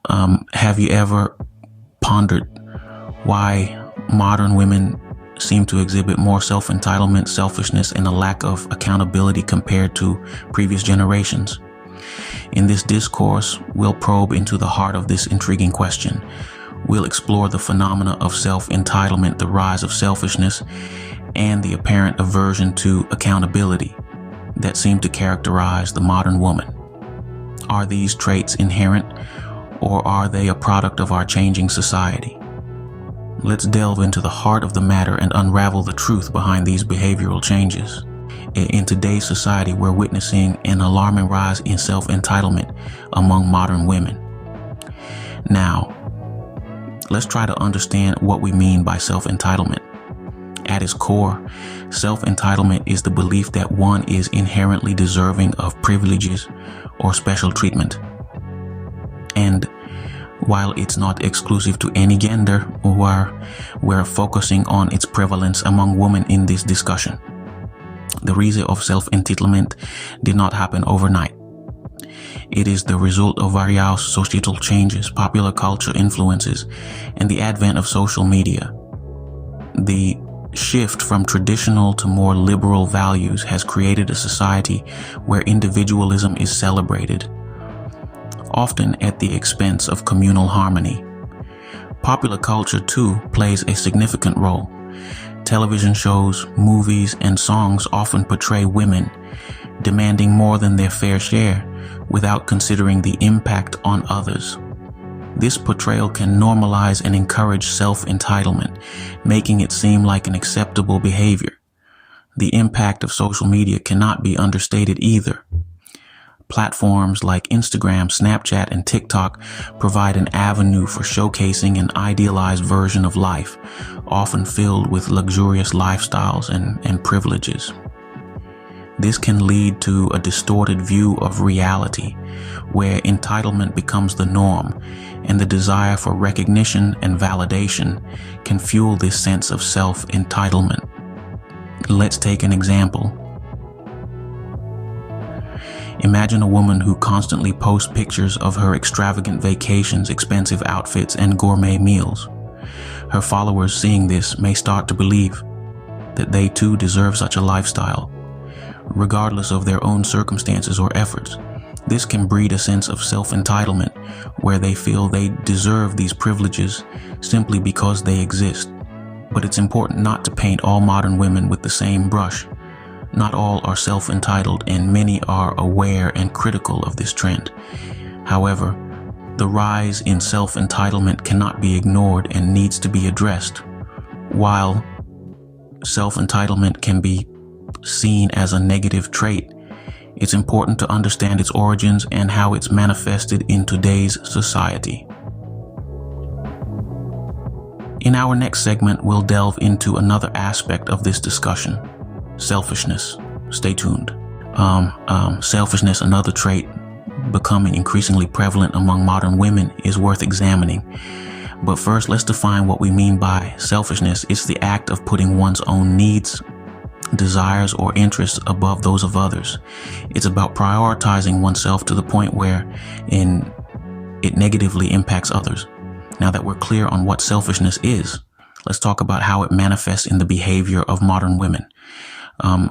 Have you ever pondered why modern women seem to exhibit more self-entitlement, selfishness, and a lack of accountability compared to previous generations? In this discourse, we'll probe into the heart of this intriguing question. We'll explore the phenomena of self-entitlement, the rise of selfishness, and the apparent aversion to accountability that seem to characterize the modern woman. Are these traits inherent, or are they a product of our changing society? Let's delve into the heart of the matter and unravel the truth behind these behavioral changes. In today's society, we're witnessing an alarming rise in self-entitlement among modern women. Now, let's try to understand what we mean by self-entitlement. At its core, self-entitlement is the belief that one is inherently deserving of privileges or special treatment. And while it's not exclusive to any gender, we're focusing on its prevalence among women in this discussion. The rise of self-entitlement did not happen overnight. It is the result of various societal changes, popular culture influences, and the advent of social media. The shift from traditional to more liberal values has created a society where individualism is celebrated, often at the expense of communal harmony. Popular culture, too, plays a significant role. Television shows, movies, and songs often portray women demanding more than their fair share without considering the impact on others. This portrayal can normalize and encourage self-entitlement, making it seem like an acceptable behavior. The impact of social media cannot be understated either. Platforms like Instagram, Snapchat, and TikTok provide an avenue for showcasing an idealized version of life, often filled with luxurious lifestyles and privileges. This can lead to a distorted view of reality, where entitlement becomes the norm, and the desire for recognition and validation can fuel this sense of self-entitlement. Let's take an example. Imagine a woman who constantly posts pictures of her extravagant vacations, expensive outfits, and gourmet meals. Her followers, seeing this, may start to believe that they too deserve such a lifestyle, regardless of their own circumstances or efforts. This can breed a sense of self-entitlement, where they feel they deserve these privileges simply because they exist. But it's important not to paint all modern women with the same brush. Not all are self-entitled, and many are aware and critical of this trend. However, the rise in self-entitlement cannot be ignored and needs to be addressed. While self-entitlement can be seen as a negative trait, it's important to understand its origins and how it's manifested in today's society. In our next segment, we'll delve into another aspect of this discussion: selfishness. Stay tuned. Selfishness, another trait becoming increasingly prevalent among modern women, is worth examining. But first, let's define what we mean by selfishness. It's the act of putting one's own needs, desires, or interests above those of others. It's about prioritizing oneself to the point where it negatively impacts others. Now that we're clear on what selfishness is, let's talk about how it manifests in the behavior of modern women.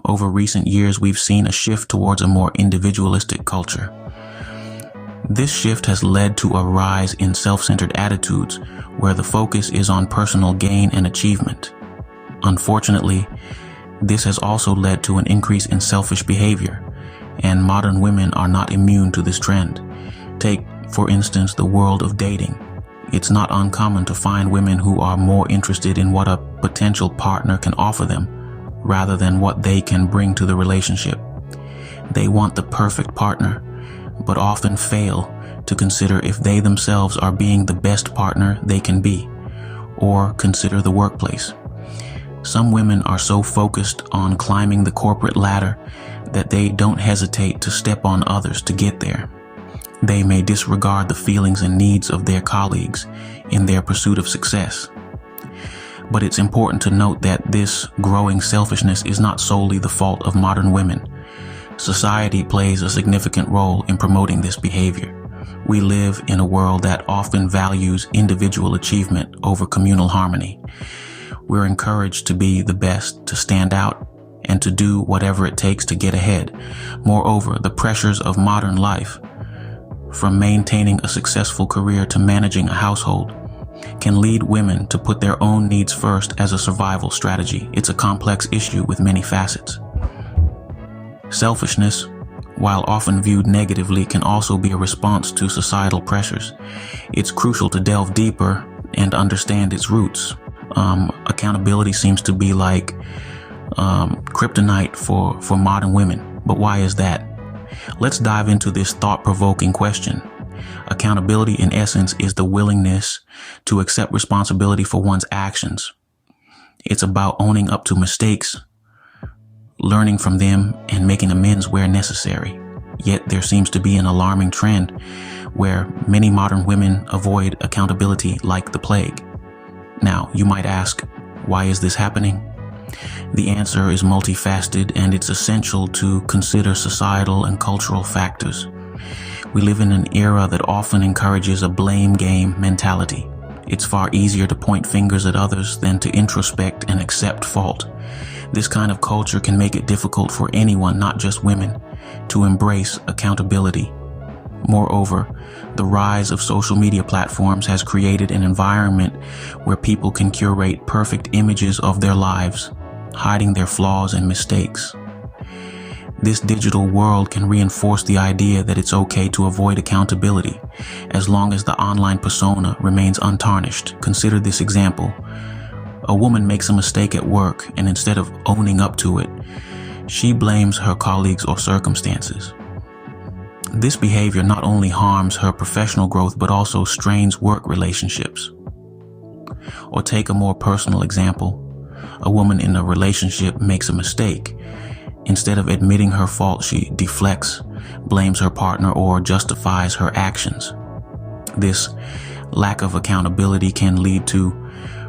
Over recent years, we've seen a shift towards a more individualistic culture. This shift has led to a rise in self-centered attitudes where the focus is on personal gain and achievement. Unfortunately, this has also led to an increase in selfish behavior, and modern women are not immune to this trend. Take, for instance, the world of dating. It's not uncommon to find women who are more interested in what a potential partner can offer them rather than what they can bring to the relationship. They want the perfect partner, but often fail to consider if they themselves are being the best partner they can be, or consider the workplace. Some women are so focused on climbing the corporate ladder that they don't hesitate to step on others to get there. They may disregard the feelings and needs of their colleagues in their pursuit of success. But it's important to note that this growing selfishness is not solely the fault of modern women. Society plays a significant role in promoting this behavior. We live in a world that often values individual achievement over communal harmony. We're encouraged to be the best, to stand out, and to do whatever it takes to get ahead. Moreover, the pressures of modern life, from maintaining a successful career to managing a household, can lead women to put their own needs first as a survival strategy. It's a complex issue with many facets. Selfishness, while often viewed negatively, can also be a response to societal pressures. It's crucial to delve deeper and understand its roots. Accountability seems to be like kryptonite for modern women. But why is that? Let's dive into this thought-provoking question. Accountability, in essence, is the willingness to accept responsibility for one's actions. It's about owning up to mistakes, learning from them, and making amends where necessary. Yet there seems to be an alarming trend where many modern women avoid accountability like the plague. Now, you might ask, why is this happening? The answer is multifaceted, and it's essential to consider societal and cultural factors. We live in an era that often encourages a blame game mentality. It's far easier to point fingers at others than to introspect and accept fault. This kind of culture can make it difficult for anyone, not just women, to embrace accountability. Moreover, the rise of social media platforms has created an environment where people can curate perfect images of their lives, hiding their flaws and mistakes. This digital world can reinforce the idea that it's okay to avoid accountability as long as the online persona remains untarnished. Consider this example. A woman makes a mistake at work, and instead of owning up to it, she blames her colleagues or circumstances. This behavior not only harms her professional growth but also strains work relationships. Or take a more personal example. A woman in a relationship makes a mistake. Instead of admitting her fault, she deflects, blames her partner, or justifies her actions. This lack of accountability can lead to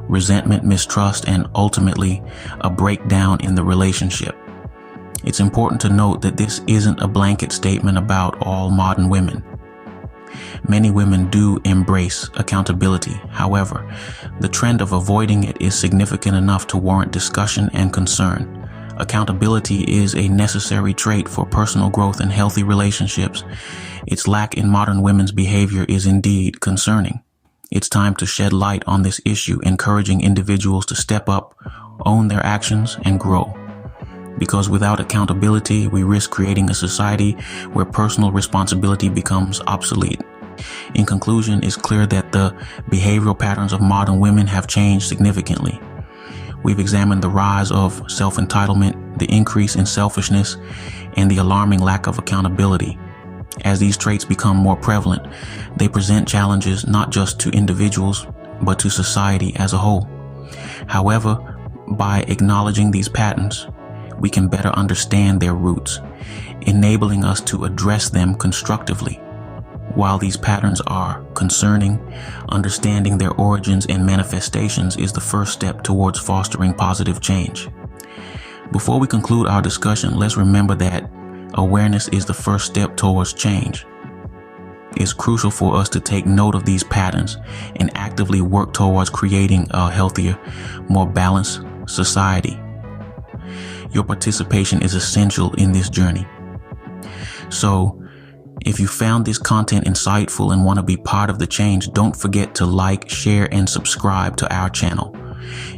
resentment, mistrust, and ultimately a breakdown in the relationship. It's important to note that this isn't a blanket statement about all modern women. Many women do embrace accountability. However, the trend of avoiding it is significant enough to warrant discussion and concern. Accountability is a necessary trait for personal growth and healthy relationships. Its lack in modern women's behavior is indeed concerning. It's time to shed light on this issue, encouraging individuals to step up, own their actions, and grow. Because without accountability, we risk creating a society where personal responsibility becomes obsolete. In conclusion, it's clear that the behavioral patterns of modern women have changed significantly. We've examined the rise of self-entitlement, the increase in selfishness, and the alarming lack of accountability. As these traits become more prevalent, they present challenges not just to individuals, but to society as a whole. However, by acknowledging these patterns, we can better understand their roots, enabling us to address them constructively. While these patterns are concerning, understanding their origins and manifestations is the first step towards fostering positive change. Before we conclude our discussion, let's remember that awareness is the first step towards change. It's crucial for us to take note of these patterns and actively work towards creating a healthier, more balanced society. Your participation is essential in this journey. So, if you found this content insightful and want to be part of the change, don't forget to like, share, and subscribe to our channel.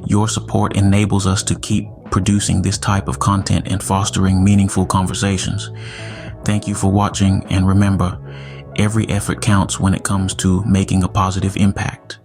Your support enables us to keep producing this type of content and fostering meaningful conversations. Thank you for watching, and remember, every effort counts when it comes to making a positive impact.